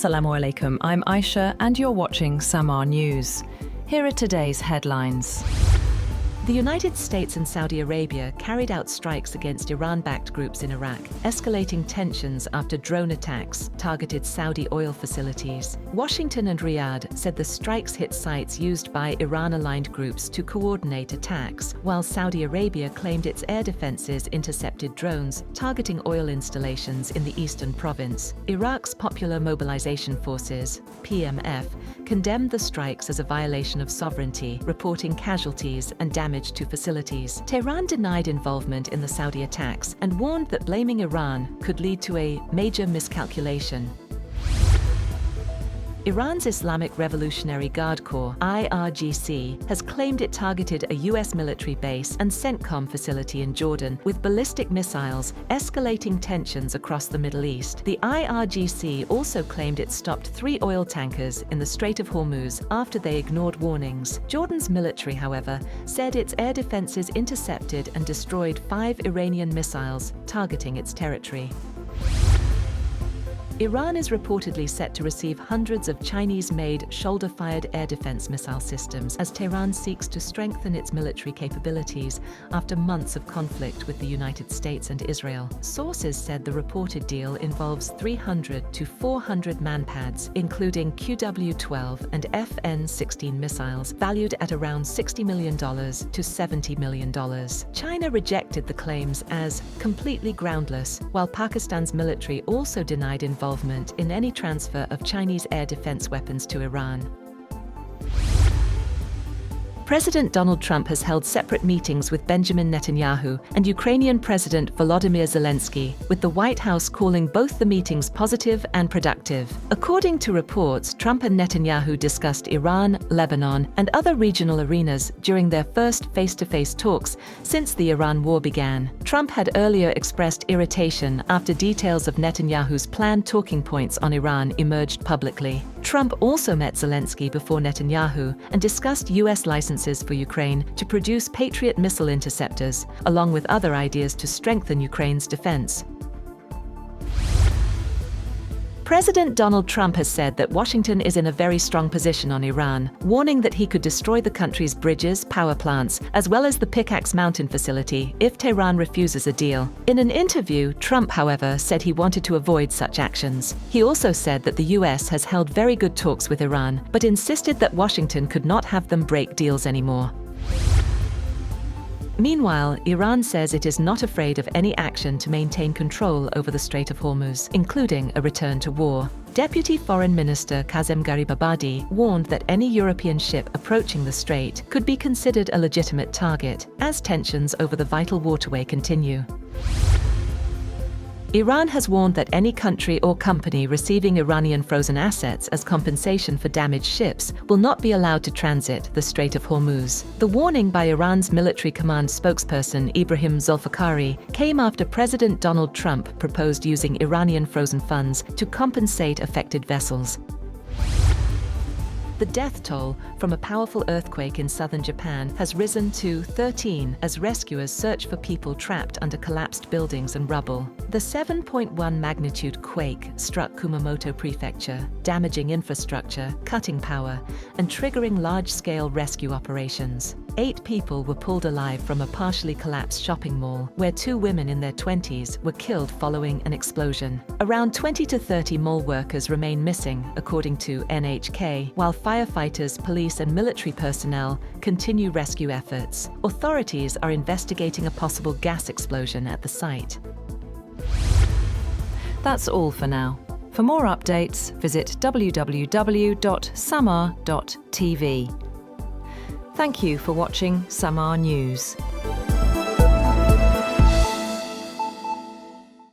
Assalamu alaikum, I'm Aisha and you're watching SAMAA News. Here are today's headlines. The United States and Saudi Arabia carried out strikes against Iran-backed groups in Iraq, escalating tensions after drone attacks targeted Saudi oil facilities. Washington and Riyadh said the strikes hit sites used by Iran-aligned groups to coordinate attacks, while Saudi Arabia claimed its air defenses intercepted drones targeting oil installations in the eastern province. Iraq's Popular Mobilization Forces, PMF, condemned the strikes as a violation of sovereignty, reporting casualties and damage to facilities. Tehran denied involvement in the Saudi attacks and warned that blaming Iran could lead to a major miscalculation. Iran's Islamic Revolutionary Guard Corps, IRGC, has claimed it targeted a U.S. military base and CENTCOM facility in Jordan with ballistic missiles, escalating tensions across the Middle East. The IRGC also claimed it stopped 3 oil tankers in the Strait of Hormuz after they ignored warnings. Jordan's military, however, said its air defenses intercepted and destroyed 5 Iranian missiles targeting its territory. Iran is reportedly set to receive hundreds of Chinese-made shoulder-fired air defense missile systems as Tehran seeks to strengthen its military capabilities after months of conflict with the United States and Israel. Sources said the reported deal involves 300 to 400 manpads, including QW-12 and FN-16 missiles, valued at around $60 million to $70 million. China rejected the claims as completely groundless, while Pakistan's military also denied involvement in any transfer of Chinese air defense weapons to Iran. President Donald Trump has held separate meetings with Benjamin Netanyahu and Ukrainian President Volodymyr Zelenskyy, with the White House calling both the meetings positive and productive. According to reports, Trump and Netanyahu discussed Iran, Lebanon, and other regional arenas during their first face-to-face talks since the Iran war began. Trump had earlier expressed irritation after details of Netanyahu's planned talking points on Iran emerged publicly. Trump also met Zelenskyy before Netanyahu and discussed U.S. licenses for Ukraine to produce Patriot missile interceptors, along with other ideas to strengthen Ukraine's defense. President Donald Trump has said that Washington is in a very strong position on Iran, warning that he could destroy the country's bridges, power plants, as well as the Pickaxe Mountain facility if Tehran refuses a deal. In an interview, Trump, however, said he wanted to avoid such actions. He also said that the U.S. has held very good talks with Iran, but insisted that Washington could not have them break deals anymore. Meanwhile, Iran says it is not afraid of any action to maintain control over the Strait of Hormuz, including a return to war. Deputy Foreign Minister Kazem Garibabadi warned that any European ship approaching the strait could be considered a legitimate target, as tensions over the vital waterway continue. Iran has warned that any country or company receiving Iranian frozen assets as compensation for damaged ships will not be allowed to transit the Strait of Hormuz. The warning by Iran's military command spokesperson Ibrahim Zulfikari came after President Donald Trump proposed using Iranian frozen funds to compensate affected vessels. The death toll from a powerful earthquake in southern Japan has risen to 13 as rescuers search for people trapped under collapsed buildings and rubble. The 7.1 magnitude quake struck Kumamoto Prefecture, damaging infrastructure, cutting power, and triggering large-scale rescue operations. 8 people were pulled alive from a partially collapsed shopping mall, where 2 women in their 20s were killed following an explosion. Around 20 to 30 mall workers remain missing, according to NHK, while firefighters, police, and military personnel continue rescue efforts. Authorities are investigating a possible gas explosion at the site. That's all for now. For more updates, visit www.samaa.tv. Thank you for watching SAMAA News.